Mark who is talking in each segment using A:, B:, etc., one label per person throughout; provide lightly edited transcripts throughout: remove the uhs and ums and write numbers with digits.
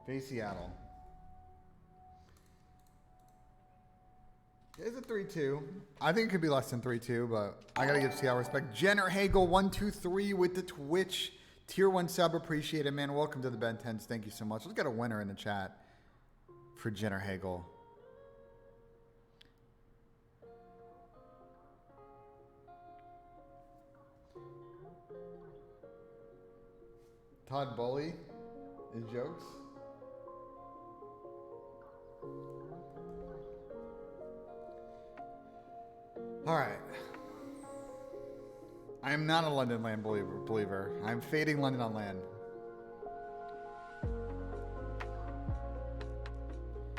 A: Face Seattle. It's a 3-2. I think it could be less than 3-2, but I gotta give Seattle respect. Jenner Hagel 123 with the Twitch tier 1 sub. Appreciate it, man. Welcome to the Ben 10s. Thank you so much. Let's get a winner in the chat for Jenner Hagel. Todd Bully is jokes. All right. I am not a London land believer. I'm fading London on land.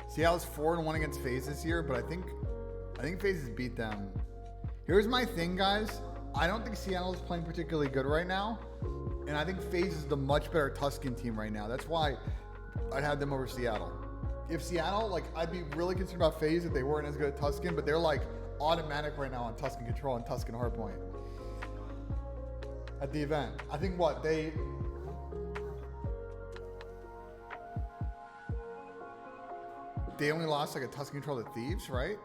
A: Seattle's 4-1 against FaZe this year, but I think FaZe has beat them. Here's my thing, guys. I don't think Seattle is playing particularly good right now, and I think FaZe is the much better Tuscan team right now. That's why I'd have them over Seattle. If Seattle, like, I'd be really concerned about FaZe if they weren't as good at Tuscan, but they're like automatic right now on Tuscan Control and Tuscan Hardpoint at the event. I think what they only lost like a Tuscan Control to Thieves, right?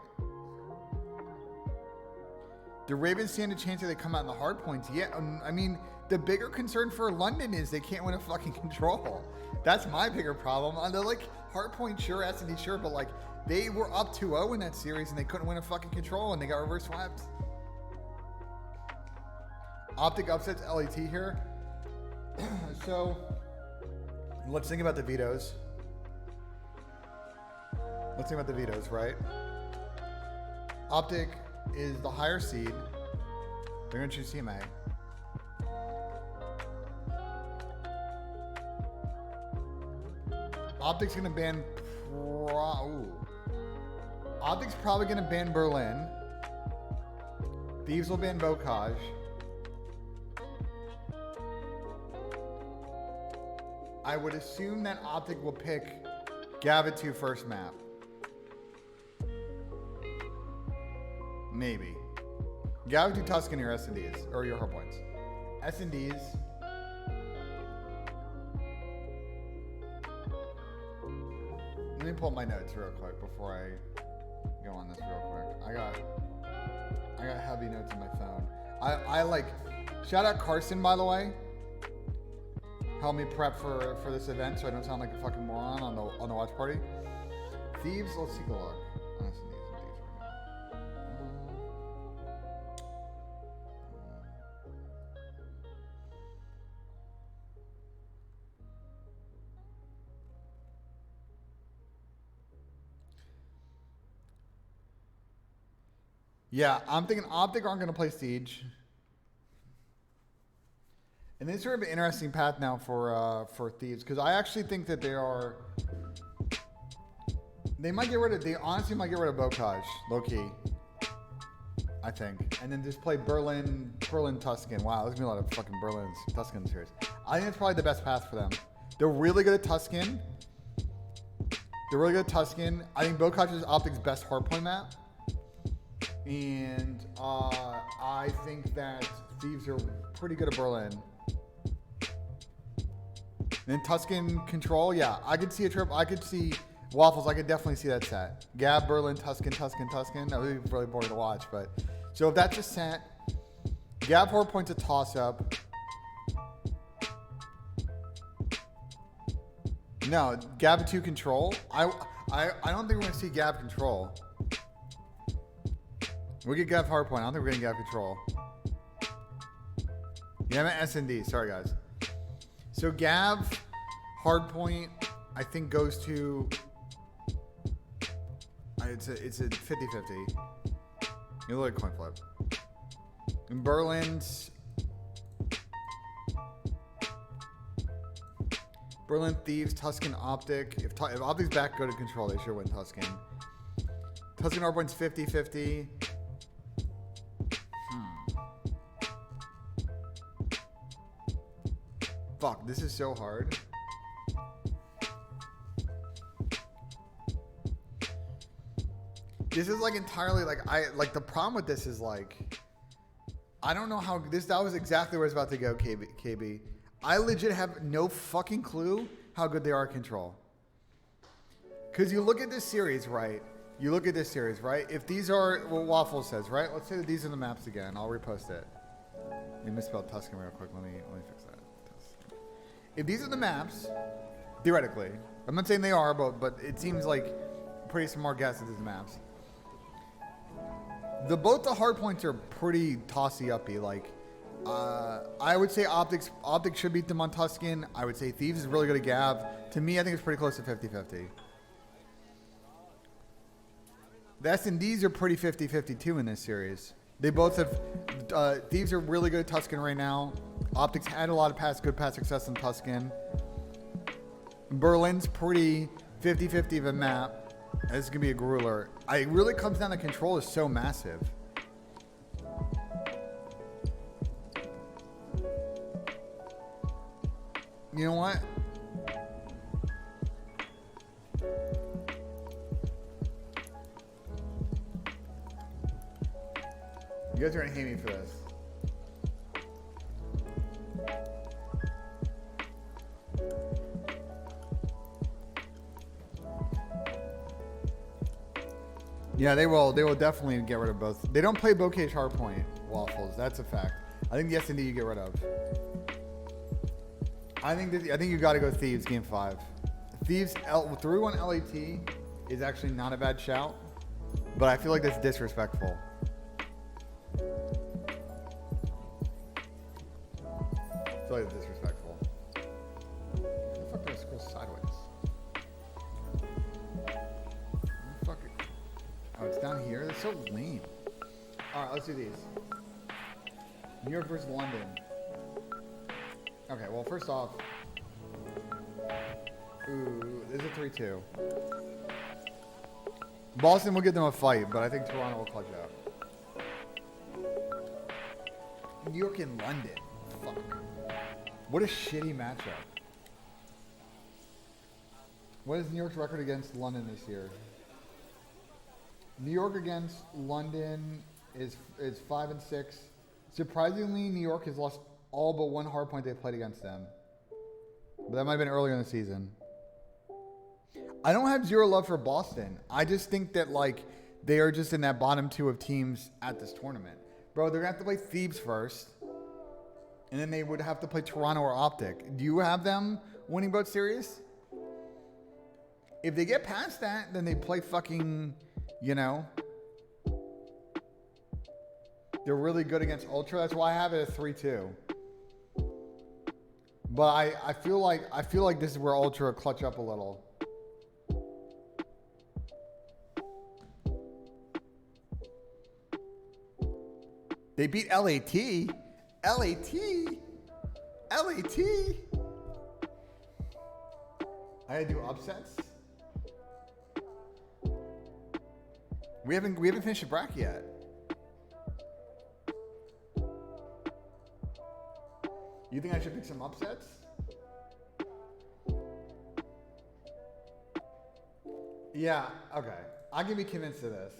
A: The Ravens stand a chance that they come out in the hard points. Yeah, I mean, the bigger concern for London is they can't win a fucking Control. That's my bigger problem. They're like hard point, sure, S&D, sure, but like they were up 2-0 in that series and they couldn't win a fucking Control and they got reverse swept. Optic upsets LET here. So let's think about the vetoes. Let's think about the vetoes, right? Optic is the higher seed. They're going to choose CMA. Optic's going to ban... Optic's probably going to ban Berlin. Thieves will ban Bocage. I would assume that Optic will pick Gavitu first map. Maybe. Gavitu Tuscan your S&Ds, or your hard points. S&Ds. Let me pull up my notes real quick before I go on this real quick. I got heavy notes on my phone. I like, shout out Carson, by the way. Help me prep for this event so I don't sound like a fucking moron on the watch party. Thieves, let's take a look. Yeah, I'm thinking Optic aren't going to play Siege. And this is sort of an interesting path now for Thieves, because I actually think that they might get rid of, they honestly might get rid of Bocage, low key. I think. And then just play Berlin Tuscan. Wow, there's gonna be a lot of fucking Berlin Tuscan series. I think it's probably the best path for them. They're really good at Tuscan. I think Bocage is Optic's best hardpoint map. And I think that Thieves are pretty good at Berlin. And then Tuscan Control, yeah. I could see a trip. I could see Waffles. I could definitely see that set. Gab, Berlin, Tuscan. That would be really boring to watch. But so if that's a set, Gab 4 points a toss-up. No, Gab 2 Control. I don't think we're going to see Gab Control. We get Gav Hardpoint. I don't think we're getting Gav Control. Yeah, I'm at S&D. Sorry, guys. So Gav Hardpoint, I think, goes to... It's a 50-50. You look at coin flip. In Berlin's... Berlin Thieves, Tuscan Optic. If Optic's back, go to Control. They should win Tuscan. Tuscan Hardpoint's 50-50. Fuck, this is so hard. This is like entirely like the problem with this is like I don't know how that was exactly where I was about to go, KB. I legit have no fucking clue how good they are at Control. Because you look at this series, right? You look at this series, right? If these are what Waffle says, right? Let's say that these are the maps again. I'll repost it. Let me misspelled Tuscan real quick. Let me fix that. If these are the maps, theoretically, I'm not saying they are, but it seems like a pretty smart guess that these are the maps. Both the hard points are pretty tossy-uppy. Like, I would say Optics should beat them on Tuscan. I would say Thieves is really good at Gav. To me, I think it's pretty close to 50-50. The S&Ds are pretty 50-50 too in this series. They both have... Thieves are really good at Tuscan right now. Optics had a lot of good pass success in Tuscan. Berlin's pretty 50-50 of a map. This is going to be a grueler. It really comes down to control is so massive. You know what? You guys are going to hate me for this. Yeah, they will definitely get rid of both. They don't play Bocage Hardpoint Waffles. That's a fact. I think the S&D you get rid of. I think you got to go Thieves game 5. Thieves 3-1 LAT is actually not a bad shout, but I feel like that's disrespectful. I feel like it's disrespectful. How the fuck do I scroll sideways? Fuck it. Oh, it's down here? That's so lame. Alright, let's do these. New York versus London. Okay, well, first off... Ooh, this is a 3-2. Boston will give them a fight, but I think Toronto will clutch out. New York and London. Fuck. What a shitty matchup. What is New York's record against London this year? New York against London is 5-6. Surprisingly, New York has lost all but one hard point they played against them. But that might have been earlier in the season. I don't have zero love for Boston. I just think that, like, they are just in that bottom 2 of teams at this tournament. Bro, they're going to have to play Thebes first. And then they would have to play Toronto or Optic. Do you have them winning both series? If they get past that, then they play fucking, you know. They're really good against Ultra. That's why I have it at 3-2. But I feel like this is where Ultra clutch up a little. They beat LAT. LAT. LAT. I gotta do upsets. We haven't finished the bracket yet. You think I should pick some upsets? Yeah, okay. I can be convinced of this.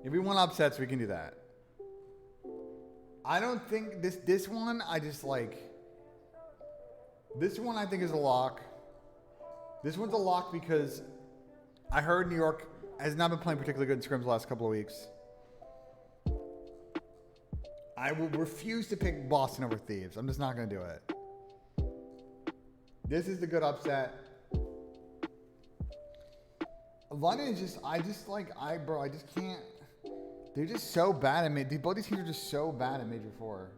A: If we want upsets, we can do that. I don't think this one, I just like... This one I think is a lock. This one's a lock because I heard New York has not been playing particularly good in scrims the last couple of weeks. I will refuse to pick Boston over Thieves. I'm just not going to do it. This is the good upset. London is just, I just can't. They're just so bad at both these teams are just so bad at Major 4.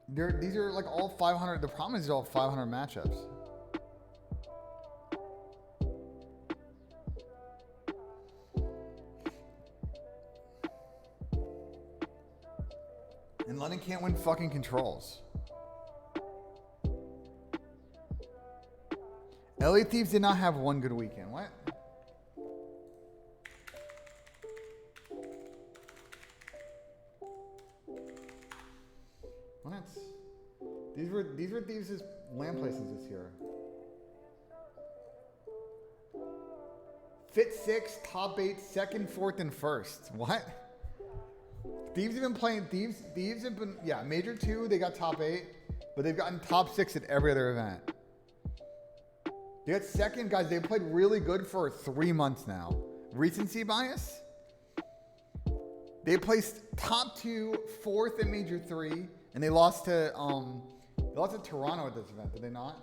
A: These are like all 500. The problem is they're all 500 matchups. And London can't win fucking controls. LA Thieves did not have one good weekend. What? What? These were Thieves' land placements this year. Fit 6, top 8, second, fourth, and first. What? Thieves have been playing. Thieves have been, yeah, Major 2, they got top 8. but they've gotten top 6 at every other event. They got second, guys. They played really good for 3 months now. Recency bias. They placed top 2, 4th in Major 3, and they lost to Toronto at this event. Did they not?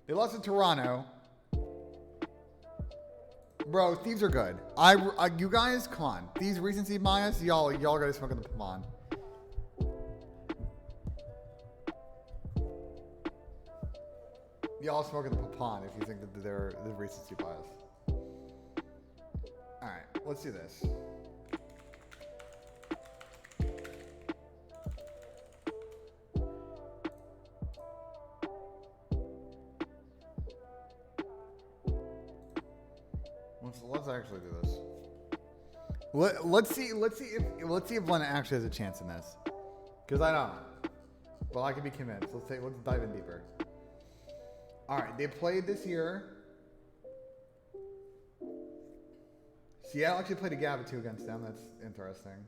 A: They lost to Toronto. Bro, thieves are good. You guys, come on. Thieves recency bias, y'all gotta smoke in the pond. Y'all smoking the pecan if you think that they're the recency bias. Alright, let's do this. Let's actually do this. Let's see if London actually has a chance in this. Because I don't. Well, I can be convinced. Let's dive in deeper. Alright, they played this year. Seattle actually played a Gava 2 against them. That's interesting.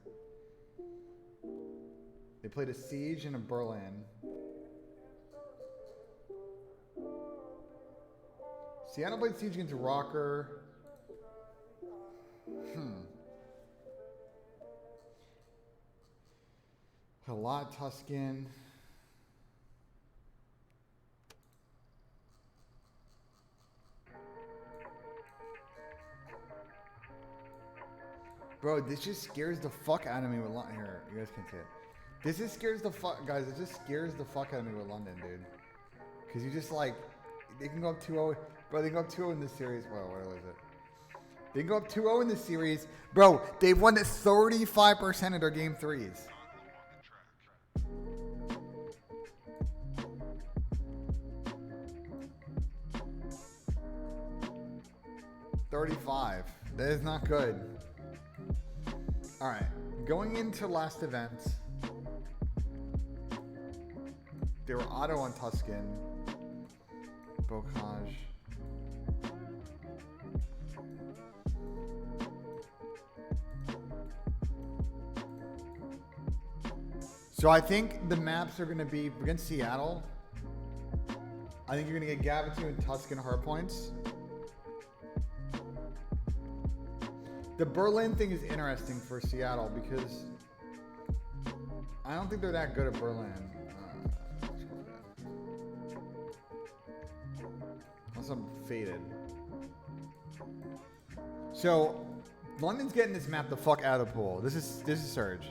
A: They played a Siege and a Berlin. Seattle played Siege against Rocker. A lot Tuscan. Bro, this just scares the fuck out of me with London. Here, you guys can see it. This just scares the fuck, guys. It just scares the fuck out of me with London, dude. Because you just like, they can go up 2-0. Bro, they can go up 2-0 in this series. Well, what is it? They can go up 2-0 in this series. Bro, they've won 35% of their game 3s. $35. That is not good. All right, going into last event, they were auto on Tuscan, Bocage. So I think the maps are going to be against Seattle. I think you're going to get Gavatu and Tuscan hard points. The Berlin thing is interesting for Seattle because I don't think they're that good at Berlin. Unless I'm faded. So London's getting this map the fuck out of the pool. This is Surge.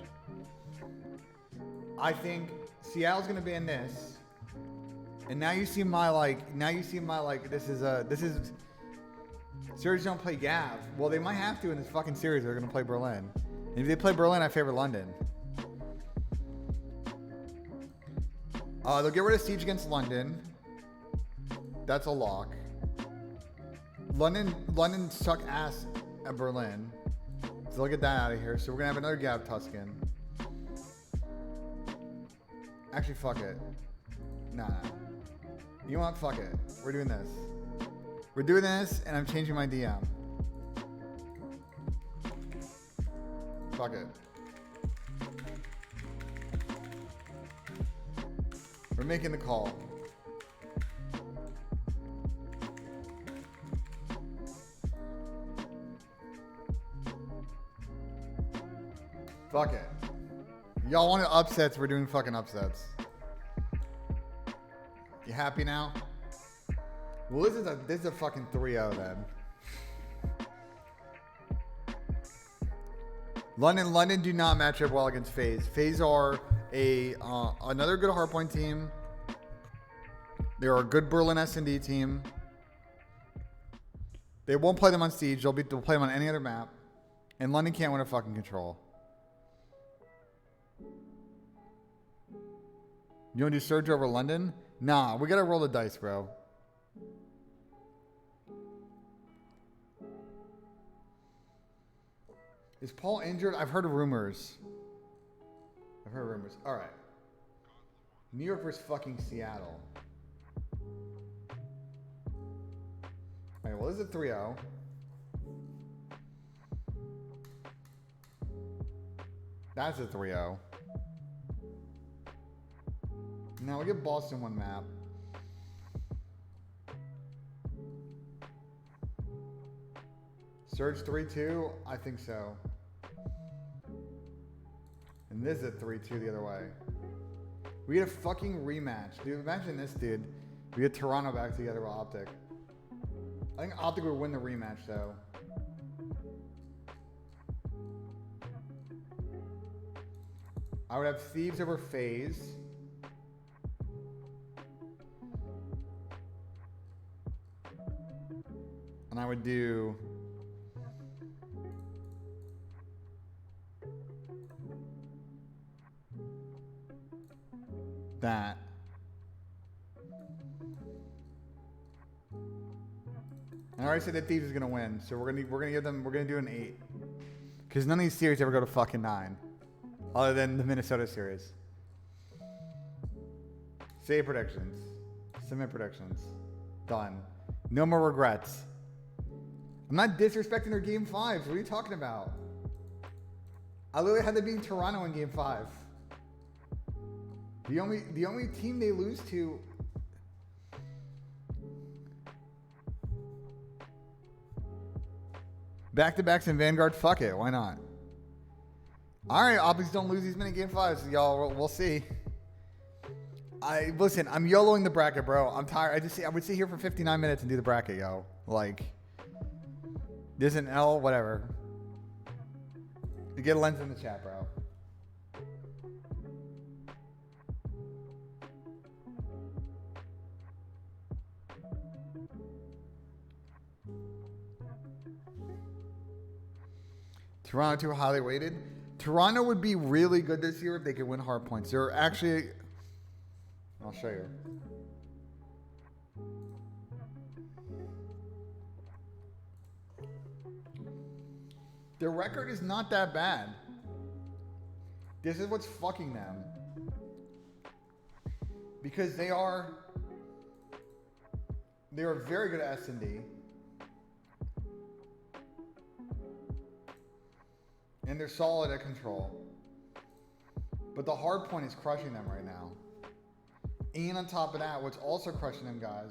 A: I think Seattle's gonna ban this. And now you see my this is Surge don't play Gav. Well, they might have to in this fucking series. They're going to play Berlin. And if they play Berlin, I favor London. They'll get rid of Siege against London. That's a lock. London suck ass at Berlin. So they'll get that out of here. So we're going to have another Gav Tuscan. Actually, fuck it. Nah. You know what? Fuck it. We're doing this. We're doing this, and I'm changing my DM. Fuck it. We're making the call. Fuck it. Y'all wanted upsets, we're doing fucking upsets. You happy now? Well, this is a fucking 3-0 then. London do not match up well against FaZe. FaZe are another good hardpoint team. They're a good Berlin S&D team. They won't play them on Siege. They'll play them on any other map. And London can't win a fucking control. You want to do Surge over London? Nah, we gotta roll the dice, bro. Is Paul injured? I've heard rumors. All right. New York versus fucking Seattle. All right, well, this is a 3-0. That's a 3-0. Now we'll give Boston one map. Surge 3-2? I think so. And this is a 3-2 the other way. We get a fucking rematch. Dude, imagine this, dude. We get Toronto back together with Optic. I think Optic would win the rematch, though. I would have Thieves over FaZe. And I would do... that. I already said that Thieves is gonna win, so we're gonna do an 8. Because none of these series ever go to fucking 9. Other than the Minnesota series. Save predictions. Submit predictions. Done. No more regrets. I'm not disrespecting their game 5s. What are you talking about? I literally had them beating Toronto in game 5. The only team they lose to. Back-to-backs in Vanguard, fuck it, why not? Alright, Optics don't lose these many game 5s, y'all, we'll see. Listen, I'm YOLOing the bracket, bro. I'm tired. I would sit here for 59 minutes and do the bracket, yo. Like, there's an L, whatever. You get a lens in the chat, bro. Toronto too highly weighted. Toronto would be really good this year if they could win hard points. They're actually... I'll show you. Their record is not that bad. This is what's fucking them. Because they are very good at S&D. And they're solid at control. But the hard point is crushing them right now. And on top of that, what's also crushing them, guys,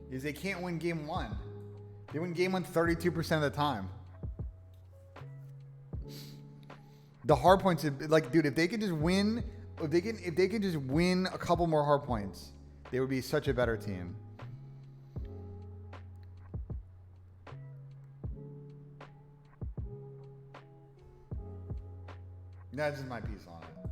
A: is they can't win game 1. They win game 1 32% of the time. The hard points, like, dude, if they could just win, if they could just win a couple more hard points, they would be such a better team. That's just my piece on it.